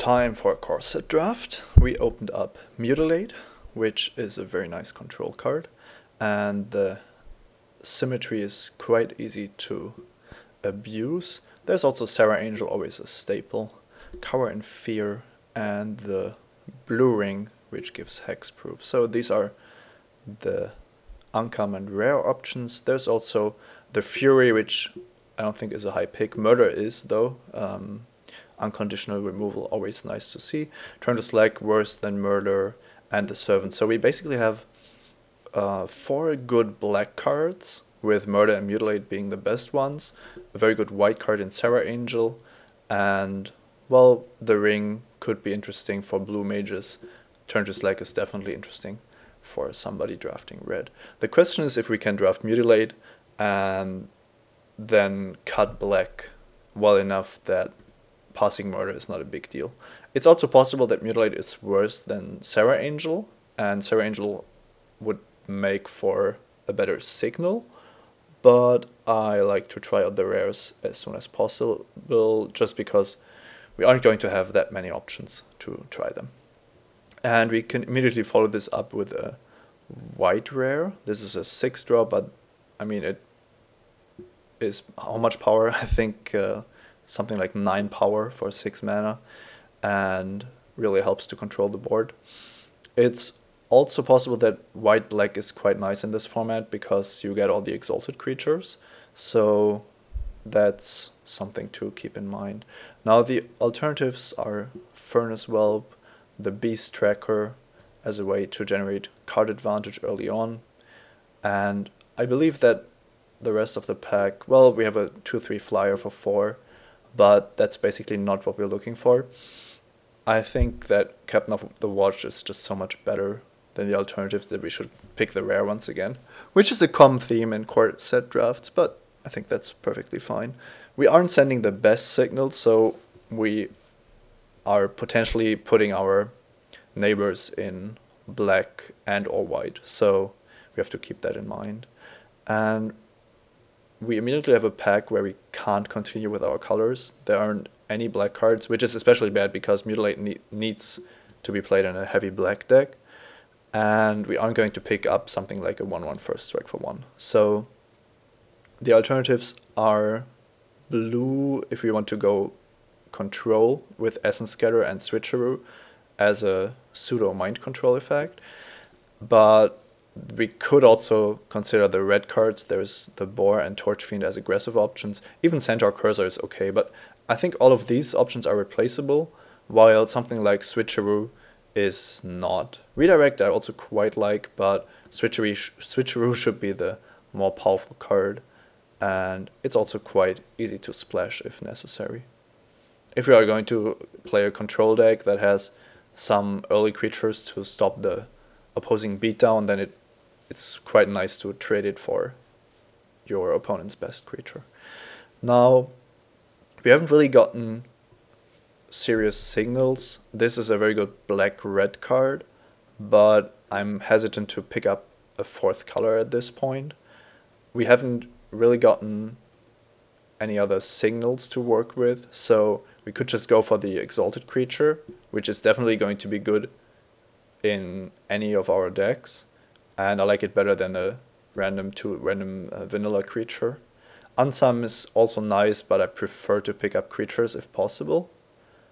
Time for a core set draft. We opened up Mutilate, which is a very nice control card, and the symmetry is quite easy to abuse. There's also Sarah Angel, always a staple, Cower and Fear, and the Blue Ring, which gives hexproof. So these are the uncommon rare options. There's also the Fury, which I don't think is a high pick. Murder is, though. Unconditional removal, always nice to see. Turn to Slag, worse than Murder, and the Servant. So we basically have 4 good black cards, with Murder and Mutilate being the best ones. A very good white card in Sarah Angel, and, well, the Ring could be interesting for blue mages. Turn to Slag is definitely interesting for somebody drafting red. The question is if we can draft Mutilate and then cut black well enough that passing Murder is not a big deal. It's also possible that Mutilate is worse than Sarah Angel, and Sarah Angel would make for a better signal, but I like to try out the rares as soon as possible, just because we aren't going to have that many options to try them. And we can immediately follow this up with a white rare. This is a 6-drop, but I mean, it is how much power? I think something like 9 power for 6 mana, and really helps to control the board. It's also possible that white-black is quite nice in this format because you get all the exalted creatures, so that's something to keep in mind. Now the alternatives are Furnace Whelp, the Beast Tracker as a way to generate card advantage early on, and I believe that the rest of the pack, well, we have a 2/3 flyer for 4, but that's basically not what we're looking for. I think that Captain of the Watch is just so much better than the alternatives that we should pick the rare once again, which is a common theme in core set drafts, but I think that's perfectly fine. We aren't sending the best signals, so we are potentially putting our neighbors in black and or white, so we have to keep that in mind. And we immediately have a pack where we can't continue with our colors. There aren't any black cards, which is especially bad because Mutilate needs to be played in a heavy black deck, and we aren't going to pick up something like a 1/1 first strike for 1. So the alternatives are blue if we want to go control with Essence Scatter and Switcheroo as a pseudo mind control effect, but we could also consider the red cards. There's the Boar and Torch Fiend as aggressive options. Even Centaur Cursor is okay, but I think all of these options are replaceable, while something like Switcheroo is not. Redirect I also quite like, but Switcheroo should be the more powerful card, and it's also quite easy to splash if necessary. If we are going to play a control deck that has some early creatures to stop the opposing beatdown, then it's quite nice to trade it for your opponent's best creature. Now, we haven't really gotten serious signals. This is a very good black-red card, but I'm hesitant to pick up a 4th color at this point. We haven't really gotten any other signals to work with, so we could just go for the exalted creature, which is definitely going to be good in any of our decks, and I like it better than the random vanilla creature. Unsum is also nice, but I prefer to pick up creatures if possible.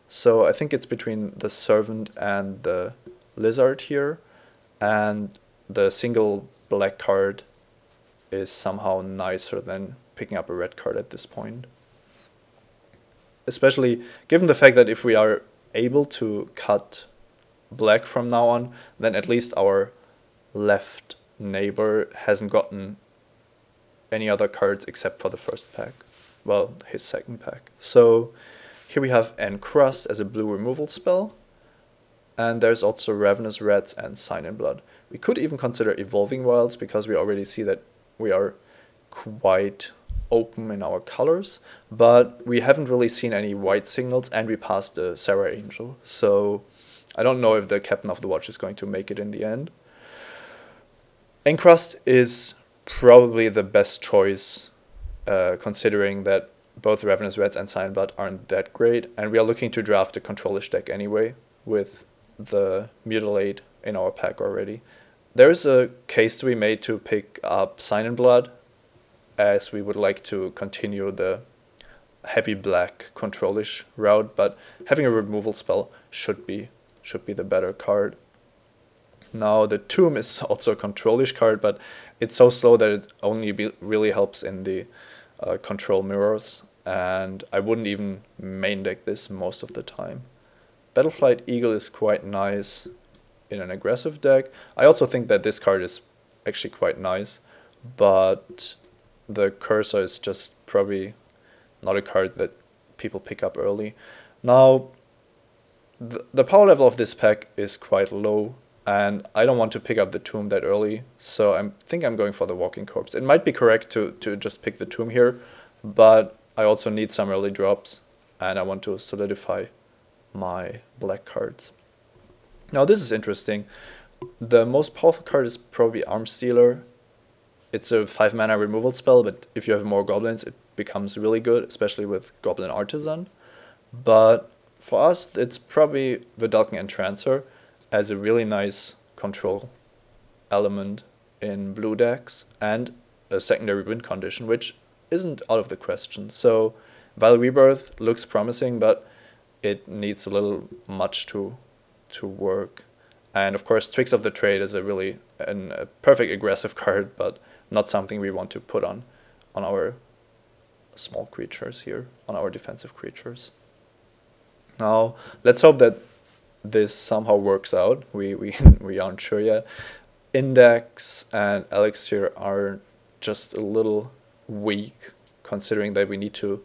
So I think it's between the Servant and the Lizard here, and the single black card is somehow nicer than picking up a red card at this point. Especially given the fact that if we are able to cut black from now on, then at least our left neighbor hasn't gotten any other cards except for the first pack. Well, his second pack. So here we have Encrust as a blue removal spell, and there's also Ravenous Rats and Sign in Blood. We could even consider Evolving Wilds because we already see that we are quite open in our colors, but we haven't really seen any white signals, and we passed the Sarah Angel, so I don't know if the Captain of the Watch is going to make it in the end. Encrust is probably the best choice, considering that both Ravenous Reds and Silent Blood aren't that great, and we are looking to draft a controlish deck anyway with the Mutilate in our pack already. There is a case to be made to pick up Silent Blood, as we would like to continue the heavy black controlish route, but having a removal spell should be the better card. Now the Tomb is also a controlish card, but it's so slow that it only really helps in the control mirrors, and I wouldn't even main deck this most of the time. Battleflight Eagle is quite nice in an aggressive deck. I also think that this card is actually quite nice, but the Cursor is just probably not a card that people pick up early. Now, the power level of this pack is quite low, and I don't want to pick up the Tomb that early, so I think I'm going for the Walking Corpse. It might be correct to just pick the Tomb here, but I also need some early drops, and I want to solidify my black cards. Now this is interesting. The most powerful card is probably Armstealer. It's a 5 mana removal spell, but if you have more goblins, it becomes really good, especially with Goblin Artisan. But for us, it's probably Vedalken Entrancer as a really nice control element in blue decks, and a secondary win condition, which isn't out of the question. So Vile Rebirth looks promising, but it needs a little much to work. And of course, Tricks of the Trade is a perfect aggressive card, but not something we want to put on our small creatures here, on our defensive creatures. Now, let's hope that this somehow works out. We aren't sure yet. Index and Elixir are just a little weak, considering that we need to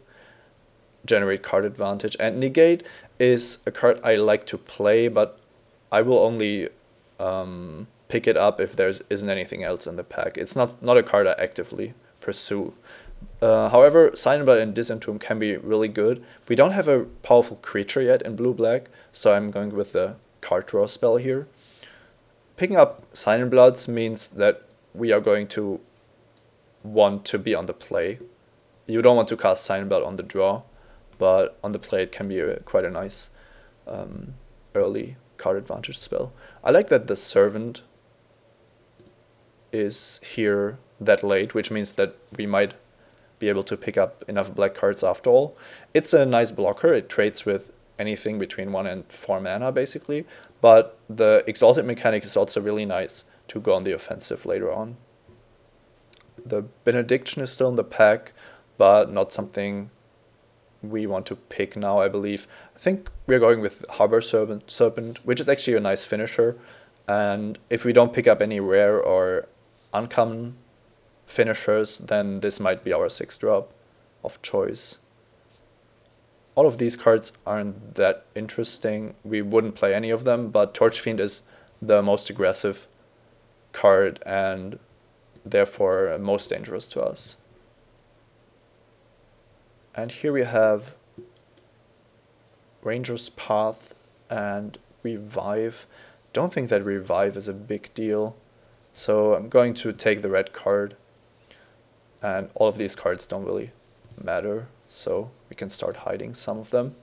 generate card advantage. And Negate is a card I like to play, but I will only pick it up if there isn't anything else in the pack. It's not a card I actively pursue. However, Silent Blood and Disentomb can be really good. We don't have a powerful creature yet in blue-black, so I'm going with the card draw spell here. Picking up Silent Bloods means that we are going to want to be on the play. You don't want to cast Silent Blood on the draw, but on the play it can be quite a nice early card advantage spell. I like that the Servant is here that late, which means that we might be able to pick up enough black cards after all. It's a nice blocker. It trades with anything between 1 and 4 mana basically, but the Exalted mechanic is also really nice to go on the offensive later on. The Benediction is still in the pack, but not something we want to pick now, I believe. I think we're going with Harbor Serpent, which is actually a nice finisher, and if we don't pick up any rare or uncommon finishers, then this might be our 6-drop of choice. All of these cards aren't that interesting. We wouldn't play any of them, but Torchfiend is the most aggressive card and therefore most dangerous to us. And here we have Ranger's Path and Revive. Don't think that Revive is a big deal, so I'm going to take the red card. And all of these cards don't really matter, so we can start hiding some of them.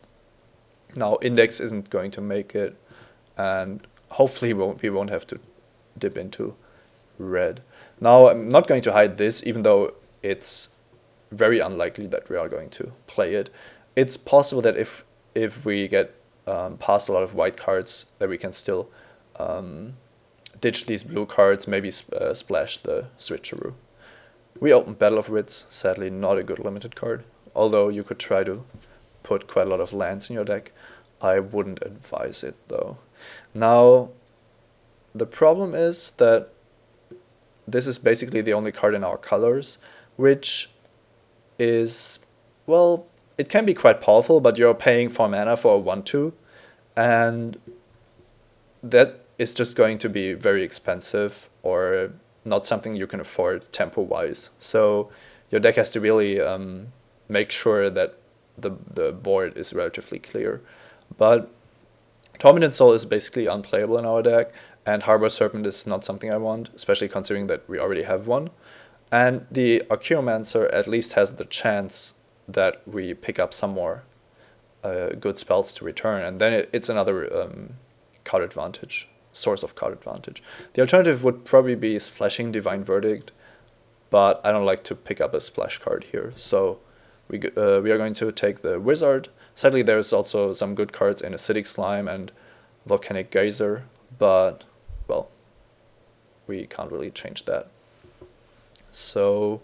Now Index isn't going to make it, and hopefully we won't have to dip into red. Now I'm not going to hide this, even though it's very unlikely that we are going to play it. It's possible that if we get past a lot of white cards, that we can still ditch these blue cards, maybe splash the Switcheroo. We opened Battle of Wits, sadly not a good limited card, although you could try to put quite a lot of lands in your deck. I wouldn't advise it though. Now, the problem is that this is basically the only card in our colors, which is, well, it can be quite powerful, but you're paying 4 mana for a 1/2, and that is just going to be very expensive or not something you can afford tempo-wise. So your deck has to really make sure that the board is relatively clear. But Tormented Soul is basically unplayable in our deck, and Harbor Serpent is not something I want, especially considering that we already have one. And the Archaeomancer at least has the chance that we pick up some more good spells to return, and then it's another card advantage, source of card advantage. The alternative would probably be splashing Divine Verdict, but I don't like to pick up a splash card here, so we are going to take the Wizard. Sadly, there's also some good cards in Acidic Slime and Volcanic Geyser, but, well, we can't really change that. So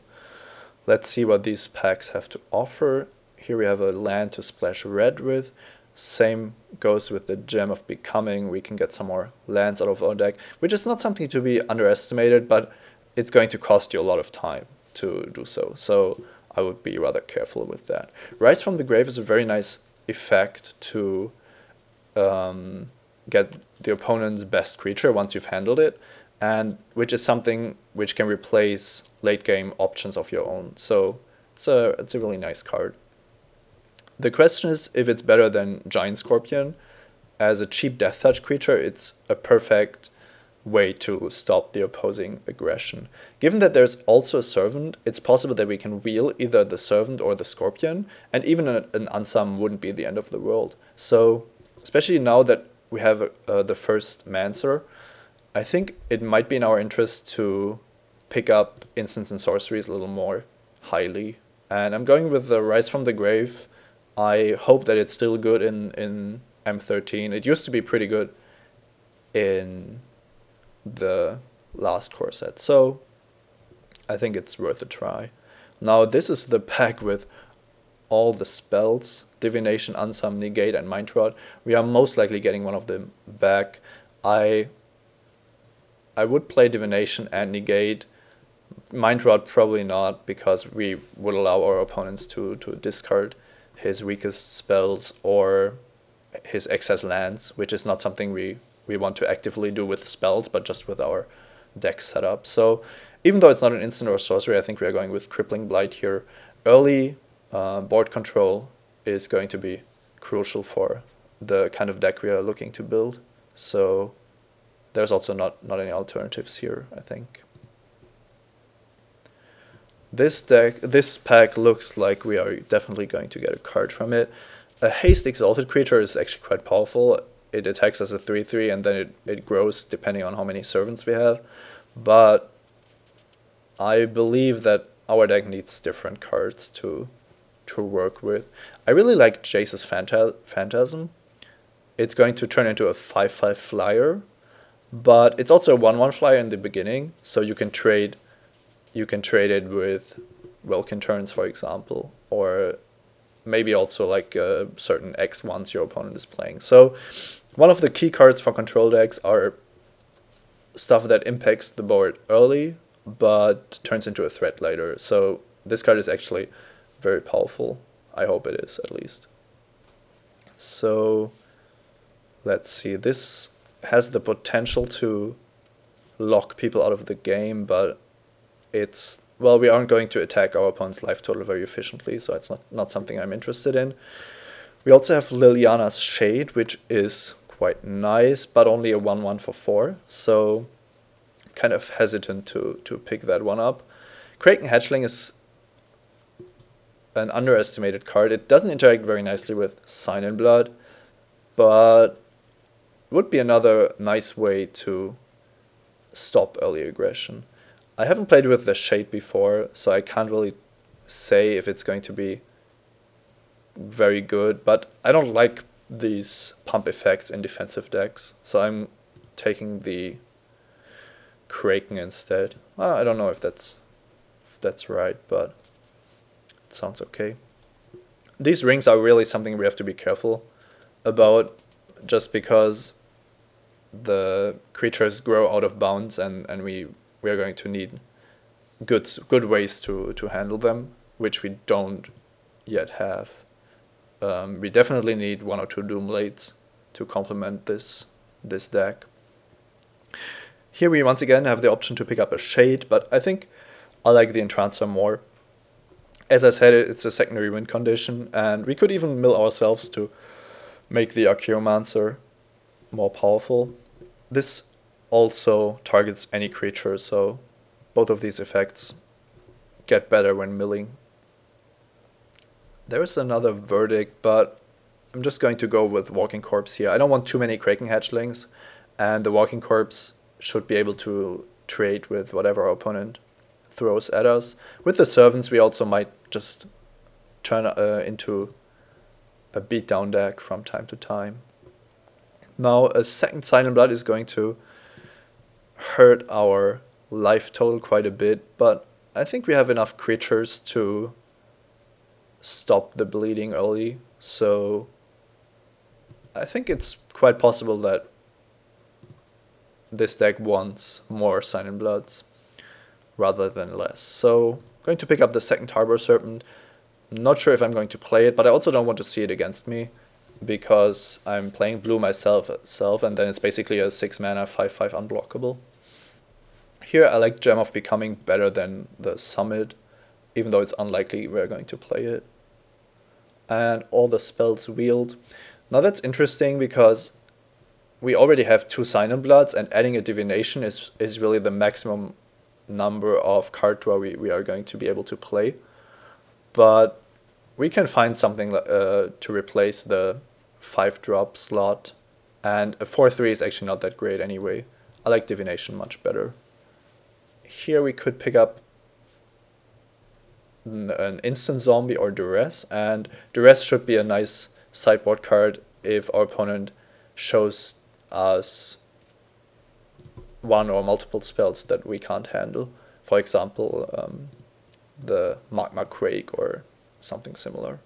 let's see what these packs have to offer. Here we have a land to splash red with. Same goes with the Gem of Becoming. We can get some more lands out of our deck, which is not something to be underestimated, but it's going to cost you a lot of time to do so. So I would be rather careful with that. Rise from the Grave is a very nice effect to get the opponent's best creature once you've handled it, and which is something which can replace late game options of your own. So it's a really nice card. The question is if it's better than Giant Scorpion. As a cheap Death Touch creature, it's a perfect way to stop the opposing aggression. Given that there's also a Servant, it's possible that we can wheel either the Servant or the Scorpion, and even an Unsum wouldn't be the end of the world. So, especially now that we have the first Mancer, I think it might be in our interest to pick up instants and sorceries a little more highly. And I'm going with the Rise from the Grave. I hope that it's still good in M13. It used to be pretty good in the last core set, so I think it's worth a try. Now this is the pack with all the spells: Divination, Unsum, Negate, and Mind Rot. We are most likely getting one of them back. I would play Divination and Negate. Mind Rot probably not, because we would allow our opponents to discard his weakest spells or his excess lands, which is not something we want to actively do with spells, but just with our deck setup. So even though it's not an instant or sorcery, I think we are going with Crippling Blight here. Early board control is going to be crucial for the kind of deck we are looking to build. So there's also not any alternatives here, I think. This pack looks like we are definitely going to get a card from it. A Haste Exalted creature is actually quite powerful. It attacks as a 3/3 and then it grows depending on how many servants we have. But I believe that our deck needs different cards to work with. I really like Jace's Phantasm. It's going to turn into a 5/5 flyer, but it's also a 1/1 flyer in the beginning, so you can trade it with Welkin turns, for example, or maybe also like certain X1s your opponent is playing. So one of the key cards for control decks are stuff that impacts the board early, but turns into a threat later. So this card is actually very powerful. I hope it is, at least. So let's see. This has the potential to lock people out of the game, but it's, well, we aren't going to attack our opponent's life total very efficiently, so it's not something I'm interested in. We also have Liliana's Shade, which is quite nice, but only a 1/1 for 4, so kind of hesitant to pick that one up. Kraken Hatchling is an underestimated card. It doesn't interact very nicely with Sign in Blood, but would be another nice way to stop early aggression. I haven't played with the Shade before, so I can't really say if it's going to be very good, but I don't like these pump effects in defensive decks, so I'm taking the Kraken instead. I don't know if that's right, but it sounds okay. These rings are really something we have to be careful about, just because the creatures grow out of bounds, and we are going to need good ways to handle them, which we don't yet have. We definitely need 1 or 2 Doomblades to complement this deck. Here we once again have the option to pick up a Shade, but I think I like the Entrancer more. As I said, it's a secondary win condition, and we could even mill ourselves to make the Archaeomancer more powerful. This also targets any creature, so both of these effects get better when milling. There is another verdict, but I'm just going to go with Walking Corpse here. I don't want too many Kraken hatchlings, and the Walking Corpse should be able to trade with whatever our opponent throws at us. With the Servants, we also might just turn into a beatdown deck from time to time. Now, a second Silent Blood is going to hurt our life total quite a bit, but I think we have enough creatures to stop the bleeding early, so I think it's quite possible that this deck wants more Silent Bloods rather than less. So I'm going to pick up the second Harbor Serpent. I'm not sure if I'm going to play it, but I also don't want to see it against me because I'm playing blue myself, and then it's basically a 6 mana 5/5 unblockable. Here I like Gem of Becoming better than the Summit, even though it's unlikely we're going to play it. And all the spells wield. Now that's interesting because we already have 2 Silent Bloods, and adding a Divination is really the maximum number of card draw we are going to be able to play. But we can find something to replace the 5-drop slot, and a 4/3 is actually not that great anyway. I like Divination much better. Here we could pick up an Instant Zombie or Duress, and Duress should be a nice sideboard card if our opponent shows us one or multiple spells that we can't handle. For example, the Magma Quake or something similar.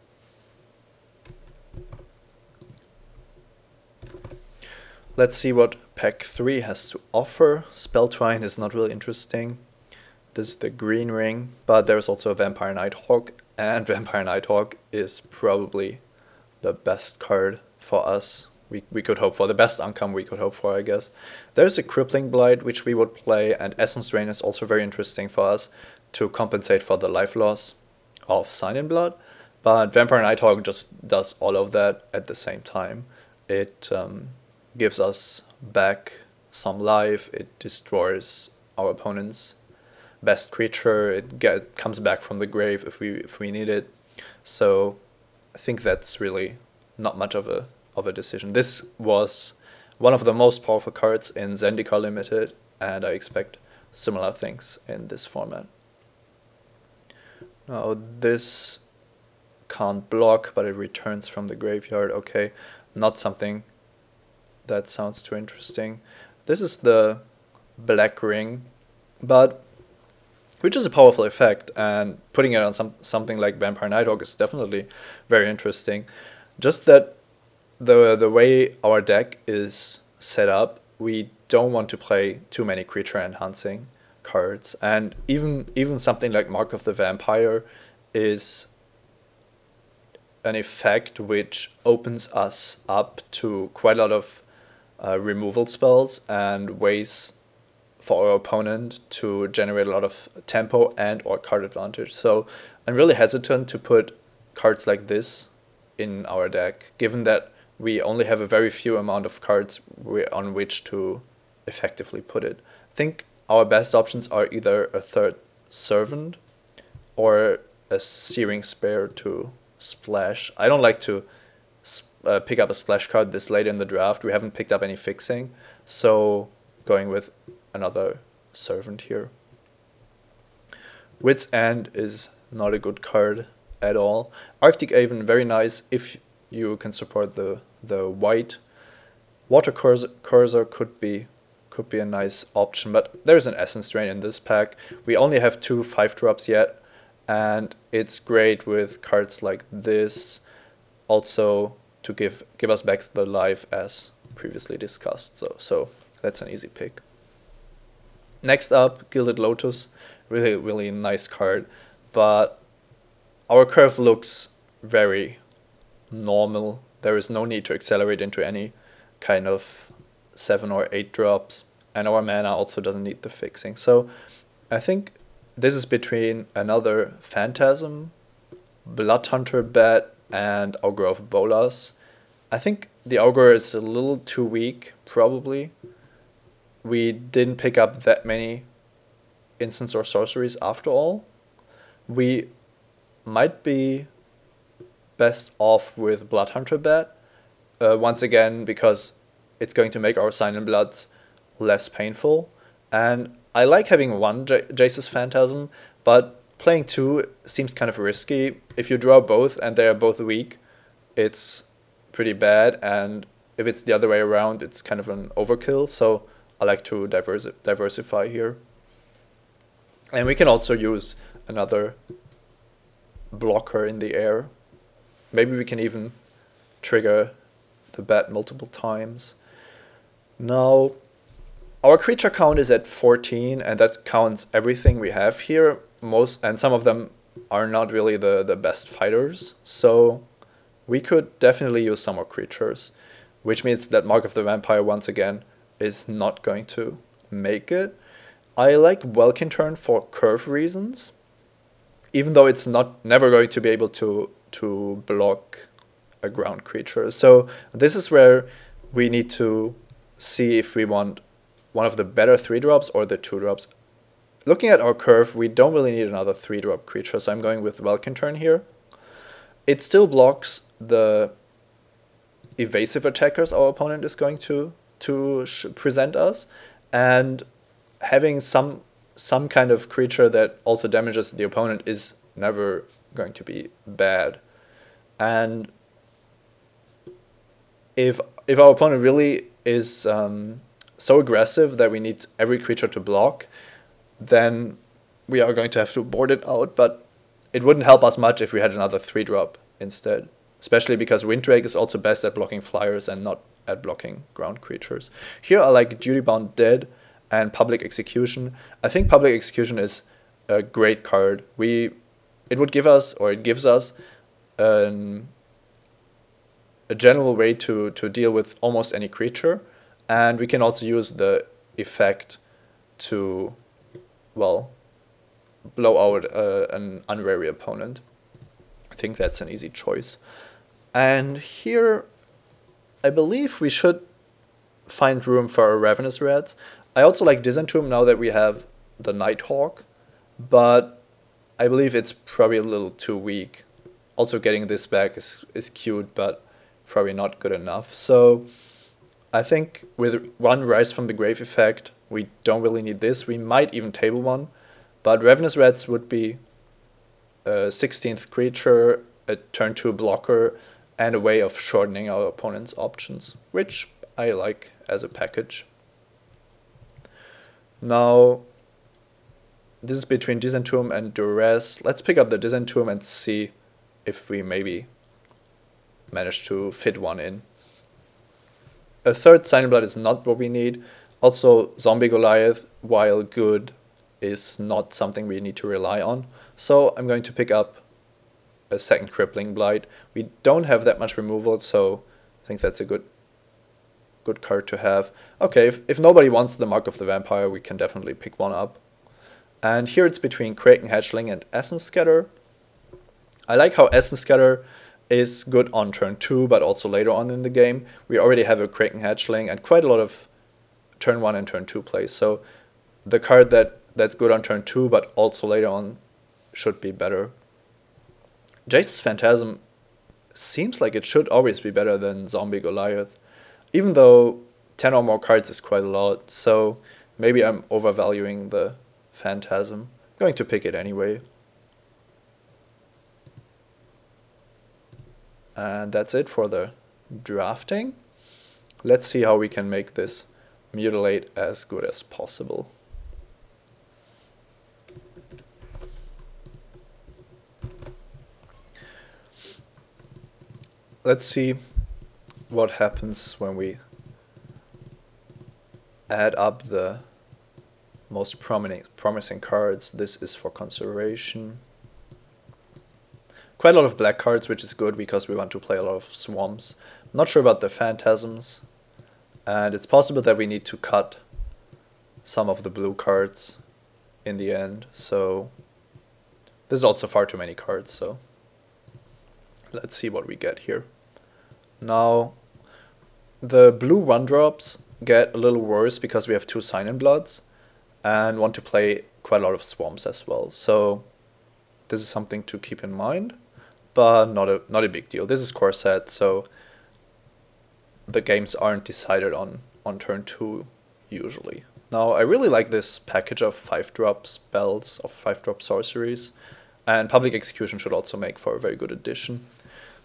Let's see what pack 3 has to offer. Spell Twine is not really interesting. This is the green ring, but there's also a Vampire Nighthawk, and Vampire Nighthawk is probably the best card for us. We could hope for the best outcome we could hope for, I guess. There's a Crippling Blight which we would play, and Essence Drain is also very interesting for us to compensate for the life loss of Silent Blood. But Vampire Nighthawk just does all of that at the same time. It gives us back some life, it destroys our opponent's best creature, it comes back from the grave if we need it. So I think that's really not much of a decision. This was one of the most powerful cards in Zendikar Limited, and I expect similar things in this format. Now this can't block, but it returns from the graveyard. Okay, not something that sounds too interesting. This is the Black Ring, but which is a powerful effect, and putting it on something like Vampire Nighthawk is definitely very interesting. Just that the way our deck is set up, we don't want to play too many creature enhancing cards, and even something like Mark of the Vampire is an effect which opens us up to quite a lot of removal spells and ways for our opponent to generate a lot of tempo and or card advantage. So I'm really hesitant to put cards like this in our deck, given that we only have a very few amount of cards on which to effectively put it. I think our best options are either a third Servant or a Searing Spear to splash. I don't like to pick up a splash card this late in the draft. We haven't picked up any fixing, so going with another Servant here. Wit's End is not a good card at all. Arctic Haven, very nice if you can support the white. Water Cursor could be a nice option, but there's an Essence Drain in this pack. We only have 2 5-drops yet, and it's great with cards like this, also to give us back the life as previously discussed. So that's an easy pick. Next up, Gilded Lotus, really nice card, but our curve looks very normal. There is no need to accelerate into any kind of 7 or 8 drops, and our mana also doesn't need the fixing. So I think this is between another Phantasm, Blood Hunter Bat, and Augur of Bolas. I think the Augur is a little too weak, probably. We didn't pick up that many instants or sorceries after all. We might be best off with Bloodhunter Bet. Once again, because it's going to make our Sign in Bloods less painful. And I like having one Jace's Phantasm, but playing two seems kind of risky. If you draw both and they are both weak, it's pretty bad. And if it's the other way around, it's kind of an overkill. So I like to diversify here. And we can also use another blocker in the air. Maybe we can even trigger the bet multiple times. Now, our creature count is at 14, and that counts everything we have here. And some of them are not really the best fighters, so we could definitely use some more creatures, which means that Mark of the Vampire, once again, is not going to make it. I like Welkin Turn for curve reasons, even though it's never going to be able to block a ground creature. So this is where we need to see if we want one of the better 3-drops or the 2-drops. Looking at our curve, we don't really need another 3-drop creature, so I'm going with Welkin Turn here. It still blocks the evasive attackers our opponent is going to present us, and having some kind of creature that also damages the opponent is never going to be bad. And if our opponent really is so aggressive that we need every creature to block, then we are going to have to board it out. But it wouldn't help us much if we had another 3-drop instead, especially because Winddrake is also best at blocking flyers and not at blocking ground creatures. Here I like Duty-Bound Dead and Public Execution. I think Public Execution is a great card. It would give us, or it gives us, a general way to deal with almost any creature, and we can also use the effect to, well, blow out an unwary opponent. I think that's an easy choice. And here, I believe we should find room for a Ravenous Rats. I also like Disentomb now that we have the Nighthawk, but I believe it's probably a little too weak. Also getting this back is cute, but probably not good enough. So I think with one Rise from the Grave effect, we don't really need this. We might even table one, but Ravenous Rats would be a 16th creature, a turn 2 blocker, and a way of shortening our opponent's options, which I like as a package. Now, this is between Disentomb and Duress. Let's pick up the Disentomb and see if we maybe manage to fit one in. A third Sign in Blood is not what we need. Also, Zombie Goliath, while good, is not something we need to rely on. So I'm going to pick up a second Crippling Blight. We don't have that much removal, so I think that's a good card to have. Okay, if nobody wants the Mark of the Vampire, we can definitely pick one up. And here it's between Kraken Hatchling and Essence Scatter. I like how Essence Scatter is good on turn 2, but also later on in the game. We already have a Kraken Hatchling and quite a lot of turn 1 and turn 2 plays. So the card that's good on turn 2, but also later on, should be better. Jace's Phantasm seems like it should always be better than Zombie Goliath, even though 10 or more cards is quite a lot, so maybe I'm overvaluing the Phantasm. I'm going to pick it anyway. And that's it for the drafting. Let's see how we can make this Mutilate as good as possible. Let's see what happens when we add up the most promising cards. This is for conservation. Quite a lot of black cards, which is good because we want to play a lot of swamps. I'm not sure about the Phantasms, and it's possible that we need to cut some of the blue cards in the end, so there's also far too many cards, so let's see what we get here. Now, the blue 1-drops get a little worse because we have 2 Sign in Bloods and want to play quite a lot of swamps as well, so this is something to keep in mind. but not a big deal. This is core set, so the games aren't decided on turn 2 usually. Now, I really like this package of 5-drop spells, of 5-drop sorceries, and Public Execution should also make for a very good addition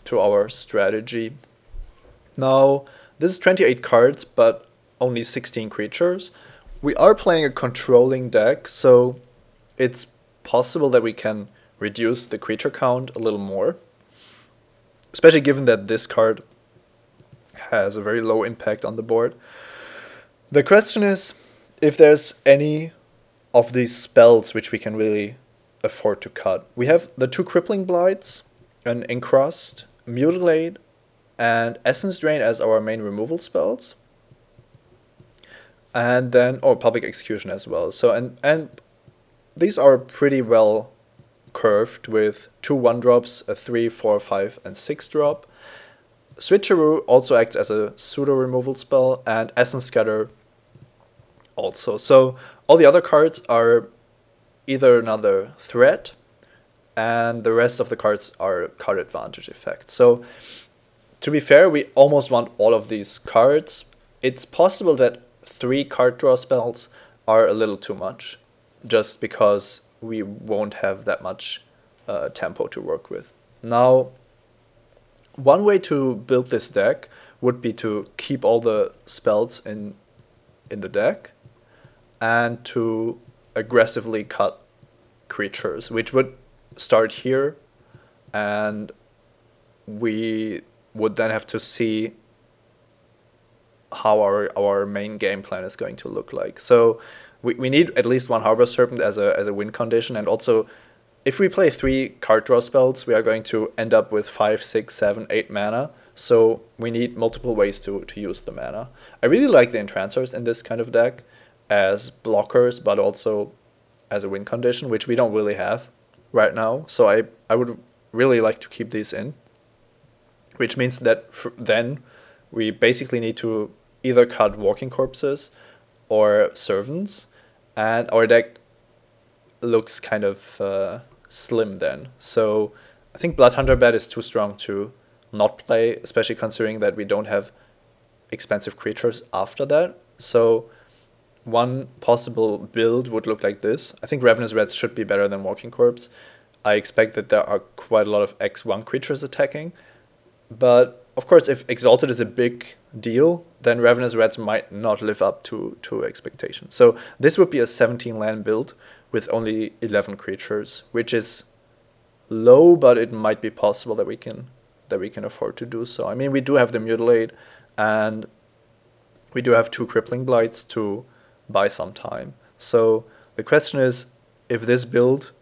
to our strategy. Now, this is 28 cards, but only 16 creatures. We are playing a controlling deck, so it's possible that we can reduce the creature count a little more, especially given that this card has a very low impact on the board. The question is if there's any of these spells which we can really afford to cut. We have the 2 Crippling Blights, an Encrust, Mutilate, and Essence Drain as our main removal spells. And then, Public Execution as well. So, and these are pretty well curved with 2 1-drops, a 3, 4, 5, and 6-drop. Switcheroo also acts as a pseudo removal spell, and Essence Scatter also. So all the other cards are either another threat, and the rest of the cards are card advantage effects. So to be fair, we almost want all of these cards. It's possible that 3 card draw spells are a little too much, just because we won't have that much tempo to work with. Now, one way to build this deck would be to keep all the spells in the deck and to aggressively cut creatures, which would start here, and we would then have to see how our main game plan is going to look like. So we need at least 1 Harbor Serpent as a win condition, and also if we play 3 card draw spells, we are going to end up with 5, 6, 7, 8 mana. So we need multiple ways to use the mana. I really like the Entrancers in this kind of deck as blockers, but also as a win condition, which we don't really have right now. So I would really like to keep these in, which means that then we basically need to either cut Walking Corpses or Servants, and our deck looks kind of slim then. So I think Bloodhunter Bat is too strong to not play, especially considering that we don't have expensive creatures after that. So one possible build would look like this. I think Ravenous Rats should be better than Walking Corpse. I expect that there are quite a lot of X1 creatures attacking, but of course if Exalted is a big deal, then Ravenous Rats might not live up to expectations. So this would be a 17 land build with only 11 creatures, which is low, but it might be possible that we can afford to do so. I mean, we do have the Mutilate, and we do have 2 Crippling Blights to buy some time. So the question is if this build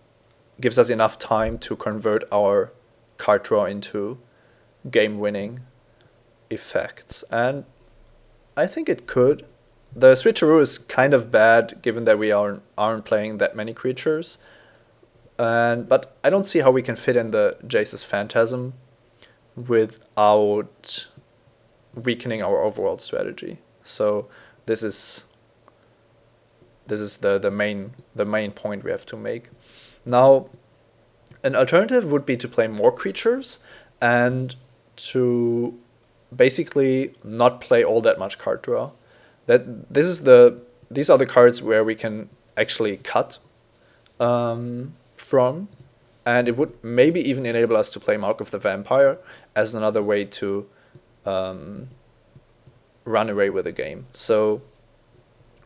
gives us enough time to convert our card draw into game-winning effects. And I think it could. The Switcheroo is kind of bad, given that we aren't playing that many creatures. But I don't see how we can fit in the Jace's Phantasm without weakening our overall strategy. So this is the main point we have to make. Now, an alternative would be to play more creatures and to basically not play all that much card draw. These are the cards where we can actually cut from, and it would maybe even enable us to play Mark of the Vampire as another way to run away with the game. So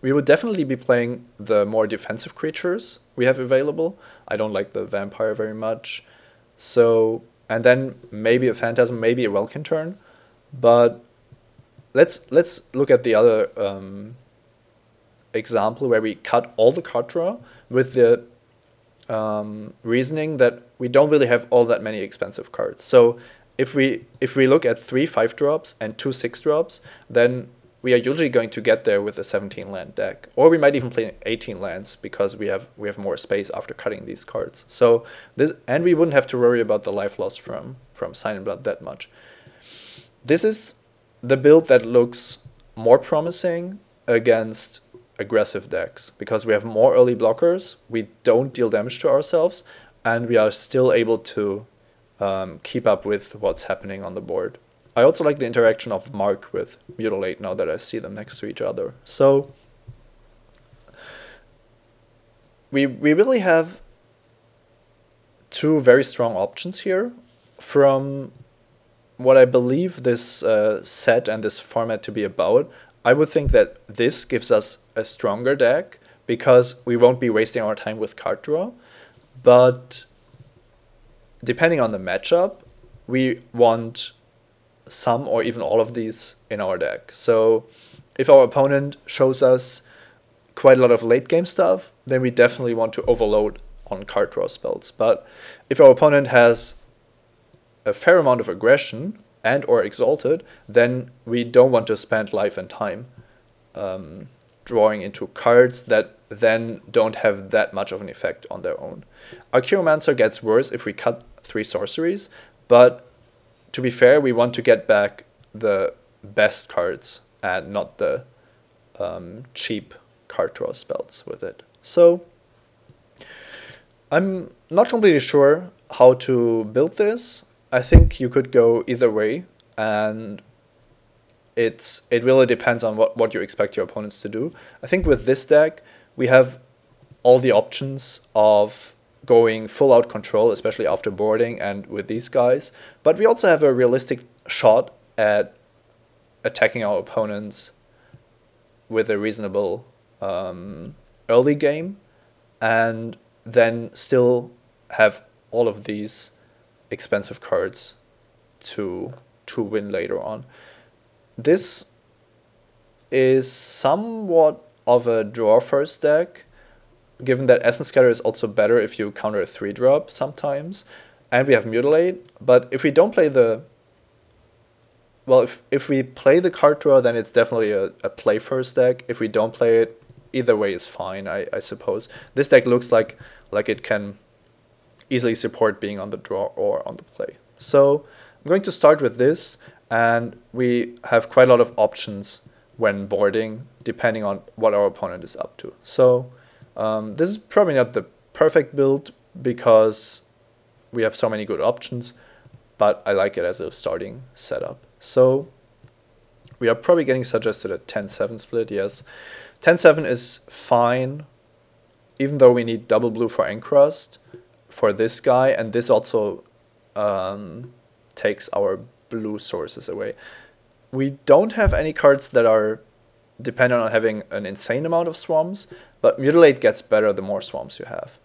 we would definitely be playing the more defensive creatures we have available. I don't like the Vampire very much. So, and then maybe a Phantasm, maybe a Welkin turn. But let's look at the other example where we cut all the card draw with the reasoning that we don't really have all that many expensive cards. So if we look at 3 5-drops and 2 6-drops, then we are usually going to get there with a 17 land deck, or we might even play 18 lands because we have more space after cutting these cards. So this, and we wouldn't have to worry about the life loss from Sign in Blood that much. This is the build that looks more promising against aggressive decks because we have more early blockers, we don't deal damage to ourselves, and we are still able to keep up with what's happening on the board. I also like the interaction of Mark with Mutilate now that I see them next to each other. So we really have two very strong options here. From what I believe this set and this format to be about, I would think that this gives us a stronger deck because we won't be wasting our time with card draw. But depending on the matchup, we want some or even all of these in our deck. So if our opponent shows us quite a lot of late game stuff, then we definitely want to overload on card draw spells. But if our opponent has a fair amount of aggression and or exalted, then we don't want to spend life and time drawing into cards that then don't have that much of an effect on their own. Archaeomancer gets worse if we cut 3 sorceries, but to be fair, we want to get back the best cards and not the cheap card draw spells with it. So I'm not completely sure how to build this. I think you could go either way, and it really depends on what you expect your opponents to do. I think with this deck, we have all the options of going full out control, especially after boarding and with these guys. But we also have a realistic shot at attacking our opponents with a reasonable early game, and then still have all of these expensive cards to win later on. This is somewhat of a draw first deck, given that Essence Scatter is also better if you counter a 3-drop sometimes, and we have Mutilate. But if we don't play the... Well, if we play the card draw, then it's definitely a play first deck. If we don't play it, either way is fine, I suppose. This deck looks like it can easily support being on the draw or on the play. So I'm going to start with this, and we have quite a lot of options when boarding, depending on what our opponent is up to. So this is probably not the perfect build because we have so many good options, but I like it as a starting setup. So we are probably getting suggested a 10-7 split, yes. 10-7 is fine, even though we need double blue for Encrust for this guy, and this also takes our blue sources away. We don't have any cards that are dependent on having an insane amount of swarms, but Mutilate gets better the more swarms you have.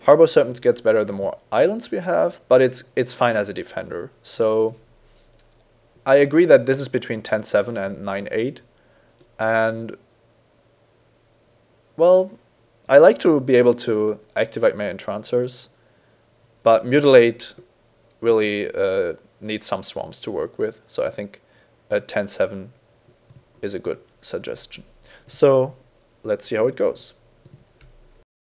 Harbor Serpent gets better the more islands we have, but it's fine as a defender. So I agree that this is between 10-7 and 9-8, and well, I like to be able to activate my entrancers, but Mutilate really needs some swarms to work with, so I think a 10-7 is a good suggestion. So let's see how it goes.